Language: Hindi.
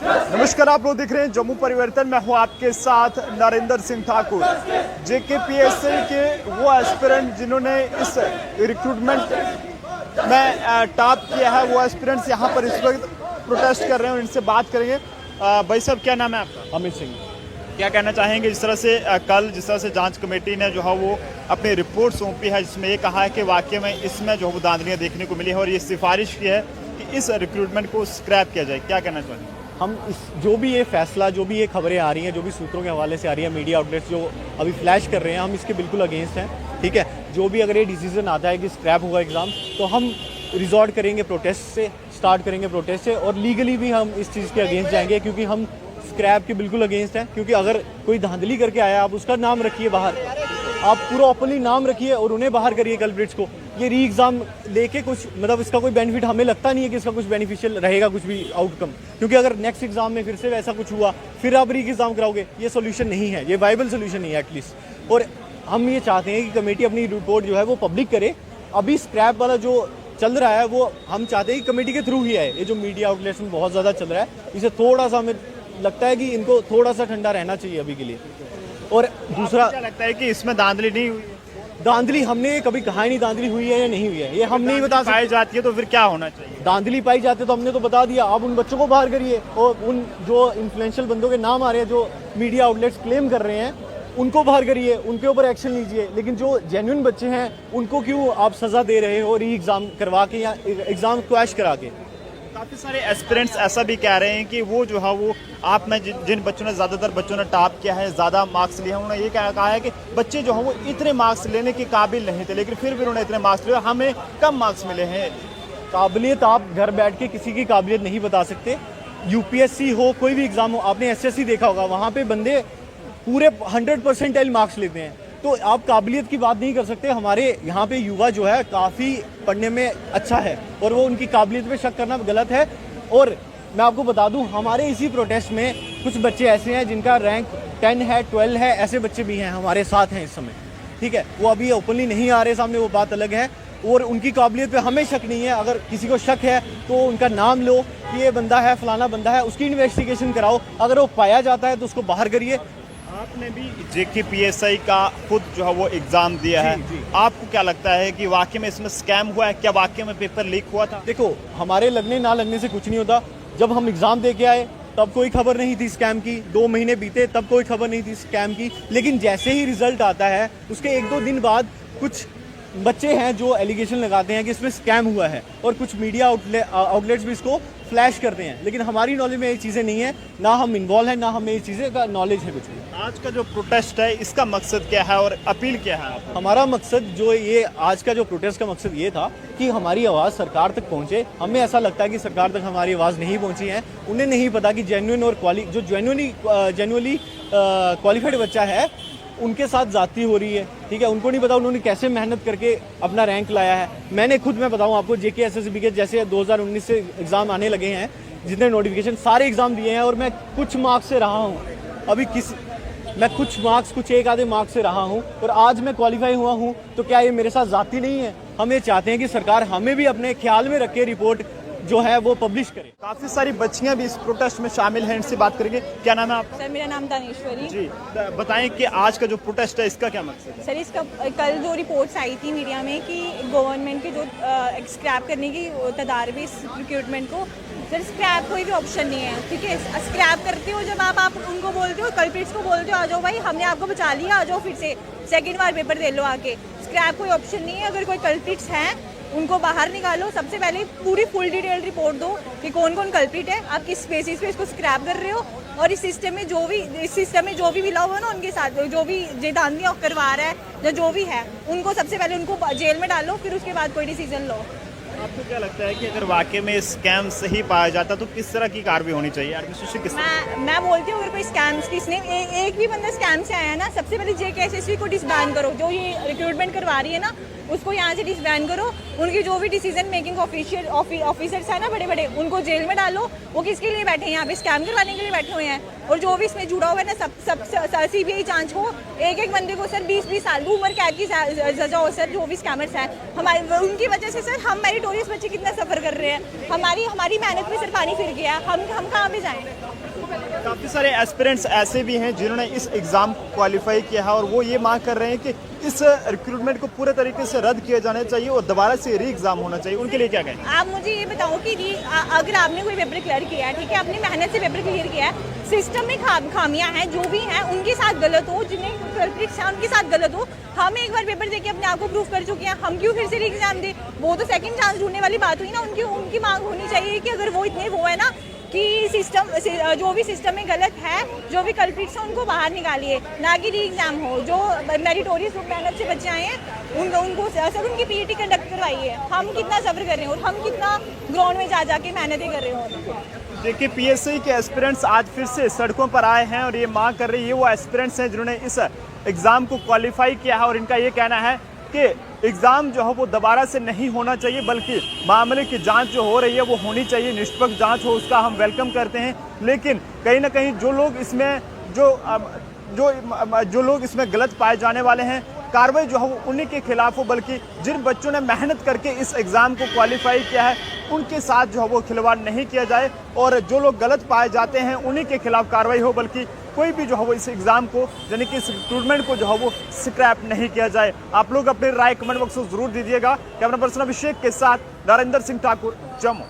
नमस्कार, आप लोग देख रहे हैं जम्मू परिवर्तन। मैं हूं आपके साथ नरेंद्र सिंह ठाकुर। JKPSC के वो एस्पिरेंट जिन्होंने इस रिक्रूटमेंट में टॉप किया है, वो एस्पिरेंट्स यहां पर इस वक्त प्रोटेस्ट कर रहे हैं। इनसे बात करेंगे। भाई साहब, क्या नाम है आपका? अमित सिंह। क्या कहना चाहेंगे जिस तरह से कल जिस तरह से जांच कमेटी ने जो है वो अपनी रिपोर्ट सौंपी है, जिसमें ये कहा है कि वाकई में इसमें जो है वो धांधलियाँ देखने को मिली है और ये सिफारिश की है कि इस रिक्रूटमेंट को स्क्रैप किया जाए। क्या कहना चाहेंगे? हम इस जो भी ये फैसला, जो भी ये खबरें आ रही हैं, जो भी सूत्रों के हवाले से आ रही है, मीडिया आउटलेट्स जो अभी फ्लैश कर रहे हैं, हम इसके बिल्कुल अगेंस्ट हैं। ठीक है, जो भी अगर ये डिसीजन आता है कि स्क्रैप होगा एग्ज़ाम, तो हम रिजॉर्ट करेंगे प्रोटेस्ट से, स्टार्ट करेंगे प्रोटेस्ट से, और लीगली भी हम इस चीज़ के अगेंस्ट जाएंगे, क्योंकि हम स्क्रैप के बिल्कुल अगेंस्ट हैं। क्योंकि अगर कोई धांधली करके आया, आप उसका नाम रखिए बाहर, आप पूरा ओपनली नाम रखिए और उन्हें बाहर करिए कल्प्रिट्स को। ये री एग्ज़ाम लेके कुछ मतलब इसका कोई बेनिफिट हमें लगता नहीं है कि इसका कुछ बेनिफिशियल रहेगा, कुछ भी आउटकम। क्योंकि अगर नेक्स्ट एग्जाम में फिर से वैसा कुछ हुआ, फिर आप री एग्ज़ाम कराओगे, ये सोल्यूशन नहीं है, ये वाइबल सोल्यूशन नहीं है एटलीस्ट। और हम ये चाहते हैं कि कमेटी अपनी रिपोर्ट जो है वो पब्लिक करे। अभी स्क्रैप वाला जो चल रहा है वो हम चाहते हैं कि कमेटी के थ्रू ही आए। ये जो मीडिया आउटलेट्स में बहुत ज़्यादा चल रहा है, इसे थोड़ा सा हमें लगता है कि इनको थोड़ा सा ठंडा रहना चाहिए अभी के लिए। और दूसरा, क्या लगता है कि इसमें धांधली नहीं हुई? धांधली हमने कभी कहा ही नहीं धांधली हुई है या नहीं हुई है, ये हम नहीं बता सकते। पाई जाती है तो फिर क्या होना चाहिए? धांधली पाई जाती है तो हमने तो बता दिया। आप उन बच्चों को बाहर करिए, और उन जो इन्फ्लुएंशियल बंदों के नाम आ रहे हैं, जो मीडिया आउटलेट्स क्लेम कर रहे हैं, उनको बाहर करिए, उनके ऊपर एक्शन लीजिए। लेकिन जो जेन्युइन बच्चे हैं उनको क्यों आप सज़ा दे रहे हो री एग्ज़ाम करवा के या एग्ज़ाम क्वैश करा के? काफ़ी सारे एस्पिरेंट्स ऐसा भी कह रहे हैं कि वो जो है वो आप में जिन बच्चों ने ज़्यादातर बच्चों ने टॉप किया है, ज़्यादा मार्क्स लिए हैं, उन्होंने ये कहा है कि बच्चे जो हैं वो इतने मार्क्स लेने के काबिल नहीं थे, लेकिन फिर भी उन्होंने इतने मार्क्स लिए, हमें कम मार्क्स मिले हैं। काबिलियत आप घर बैठ के किसी की काबिलियत नहीं बता सकते। UPSC हो, कोई भी एग्ज़ाम हो, आपने SSC देखा होगा, वहाँ पे बंदे पूरे 100% मार्क्स लेते हैं। तो आप काबिलियत की बात नहीं कर सकते। हमारे यहाँ पे युवा जो है काफ़ी पढ़ने में अच्छा है, और वो उनकी काबिलियत पे शक करना गलत है। और मैं आपको बता दूं, हमारे इसी प्रोटेस्ट में कुछ बच्चे ऐसे हैं जिनका रैंक 10 है, 12 है, ऐसे बच्चे भी हैं हमारे साथ हैं इस समय। ठीक है, वो अभी ओपनली नहीं आ रहे सामने, वो बात अलग है। और उनकी काबिलियत पे हमें शक नहीं है। अगर किसी को शक है तो उनका नाम लो कि ये बंदा है, फलाना बंदा है, उसकी इन्वेस्टिगेशन कराओ। अगर वो पाया जाता है तो उसको बाहर करिए। आपने भी JKPSC का खुद जो है वो एग्जाम दिया है, आपको क्या लगता है कि वाकई में इसमें स्कैम हुआ है? क्या वाकई में पेपर लीक हुआ था? देखो, हमारे लगने ना लगने से कुछ नहीं होता। जब हम एग्जाम दे के आए तब कोई खबर नहीं थी स्कैम की, 2 महीने बीते तब कोई खबर नहीं थी स्कैम की। लेकिन जैसे ही रिजल्ट आता है उसके 1-2 दिन बाद कुछ बच्चे हैं जो एलिगेशन लगाते हैं कि इसमें स्कैम हुआ है, और कुछ मीडिया आउटलेट्स भी इसको फ्लैश करते हैं। लेकिन हमारी नॉलेज में ये चीज़ें नहीं है, ना हम इन्वॉल्व हैं, ना हमें ये चीज़ें का नॉलेज है कुछ भी। आज का जो प्रोटेस्ट है इसका मकसद क्या है और अपील क्या है आपको? हमारा मकसद जो ये आज का जो प्रोटेस्ट का मकसद ये था कि हमारी आवाज़ सरकार तक पहुंचे। हमें ऐसा लगता है कि सरकार तक हमारी आवाज़ नहीं पहुंची है। उन्हें नहीं पता कि जेन्युइन और जो जेन्युइनली क्वालिफाइड बच्चा है उनके साथ जाती हो रही है। ठीक है, उनको नहीं पता उन्होंने कैसे मेहनत करके अपना रैंक लाया है। मैं बताऊं आपको, JKSSB के जैसे 2019 से एग्ज़ाम आने लगे हैं, जितने नोटिफिकेशन सारे एग्ज़ाम दिए हैं, और मैं कुछ मार्क्स से रहा हूं। मैं कुछ एक आधे मार्क्स से रहा हूं, और आज मैं क्वालिफाई हुआ हूं। तो क्या ये मेरे साथ जाती नहीं है? हम ये चाहते हैं कि सरकार हमें भी अपने ख्याल में रख के रिपोर्ट जो है वो पब्लिश करे। काफी सारी बच्चियां भी इस प्रोटेस्ट में शामिल हैं, इनसे बात करेंगे। क्या नाम है आपका? सर, मेरा नाम दानेश्वरी जी। बताएं कि आज का जो प्रोटेस्ट है इसका क्या मकसद है? सर, इसका कल जो रिपोर्ट्स आई थी मीडिया में कि गवर्नमेंट के जो स्क्रैप करने की तदारबी इस रिक्रूटमेंट को, सर स्क्रैप कोई भी ऑप्शन नहीं है। ठीक है, स्क्रैप करते हो जब आप उनको बोलते हो, कल्प्रिट्स को बोलते हो आ जाओ भाई, हमने आपको बचा लिया, आ जाओ फिर से सेकेंड बार पेपर दे लो आके। स्क्रैप कोई ऑप्शन नहीं है। अगर कोई कल्प्रिट्स हैं उनको बाहर निकालो। सबसे पहले पूरी फुल डिटेल रिपोर्ट दो कि कौन कौन कल्प्रिट है, आप किस बेसिस पे इसको स्क्रैप कर रहे हो, और इस सिस्टम में जो भी मिला हुआ है ना, उनके साथ जो भी धांधलियाँ करवा रहा है या जो भी है, उनको सबसे पहले उनको जेल में डालो, फिर उसके बाद कोई डिसीजन लो। आपको क्या लगता है कि अगर वाकई में स्कैम सही पाया जाता तो किस तरह की कार्रवाई होनी चाहिए? मैं बोलती हूँ, अगर कोई स्कैम किसने एक भी बंदा स्कैम से आया ना, सबसे पहले JKSSB को डिसबैन करो। जो ये रिक्रूटमेंट करवा रही है ना, उसको यहाँ से डिसबैन करो। उनकी जो भी डिसीजन मेकिंग ऑफिसर्स है ना, बड़े बड़े, उनको जेल में डालो। वो किसके लिए बैठे हैं? यहाँ पे स्कैम करवाने के लिए बैठे हुए हैं। और जो भी इसमें जुड़ा हुआ है ना, सब CBI जांच हो। एक बंदे को सर 20-20 साल उम्र कैद की सजा हो सर, जो भी स्कैमर्स हैं हमारे, उनकी वजह से सर हम मेरिट मेरिटोरियस बच्चे कितना सफ़र कर रहे हैं, हमारी मेहनत पे सिर्फ पानी फिर गया, हम कहाँ पे जाएं। काफ़ी सारे एस्पिरेंट्स ऐसे भी हैं जिन्होंने इस एग्ज़ाम को क्वालिफाई किया है और वो ये मांग कर रहे हैं कि इस रिक्रूटमेंट को पूरे तरीके से रद्द किया जाना चाहिए और दोबारा से री एग्ज़ाम होना चाहिए। उनके लिए क्या कहें? आप मुझे ये बताओ कि अगर आपने कोई पेपर क्लियर किया है, ठीक है, अपनी मेहनत से पेपर क्लियर किया है, सिस्टम में खामियां हैं, जो भी हैं उनके साथ गलत हो, जिन्हें कल्प्रिट्स हैं उनके साथ गलत हो, हम एक बार पेपर देके अपने आप को प्रूव कर चुके हैं, हम क्यों फिर से री एग्जाम दे? वो तो सेकंड चांस ढूंढने वाली बात हुई ना। उनकी मांग होनी चाहिए कि अगर वो इतने वो है ना कि सिस्टम जो भी सिस्टम में गलत है, जो भी कल्प्रिट्स हैं उनको बाहर निकालिए, ना कि री एग्जाम हो। जो मेरिटोरियस मेहनत से बच्चे आए हैं उनको सर उनकी पीईटी कंडक्ट करवाइए। हम कितना सब्र कर रहे हैं और हम कितना ग्राउंड में जा के मेहनतें कर रहे हो। देखिए पीएससी के एस्पिरेंट्स आज फिर से सड़कों पर आए हैं और ये मांग कर रही है, वो एस्पिरेंट्स हैं जिन्होंने इस एग्ज़ाम को क्वालिफाई किया है और इनका ये कहना है कि एग्ज़ाम जो है वो दोबारा से नहीं होना चाहिए, बल्कि मामले की जांच जो हो रही है वो होनी चाहिए, निष्पक्ष जांच हो, उसका हम वेलकम करते हैं। लेकिन कहीं ना कहीं जो लोग इसमें गलत पाए जाने वाले हैं, कार्रवाई जो है वो उन्हीं के खिलाफ हो, बल्कि जिन बच्चों ने मेहनत करके इस एग्ज़ाम को क्वालिफाई किया है उनके साथ जो है वो खिलवाड़ नहीं किया जाए और जो लोग गलत पाए जाते हैं उन्हीं के खिलाफ कार्रवाई हो, बल्कि कोई भी जो है वो इस एग्ज़ाम को यानी कि इस रिक्रूटमेंट को जो है वो स्क्रैप नहीं किया जाए। आप लोग अपनी राय कमेंट बॉक्स में ज़रूर दीजिएगा। कैमरा पर्सन अभिषेक के साथ नरेंद्र सिंह ठाकुर, जम्मू।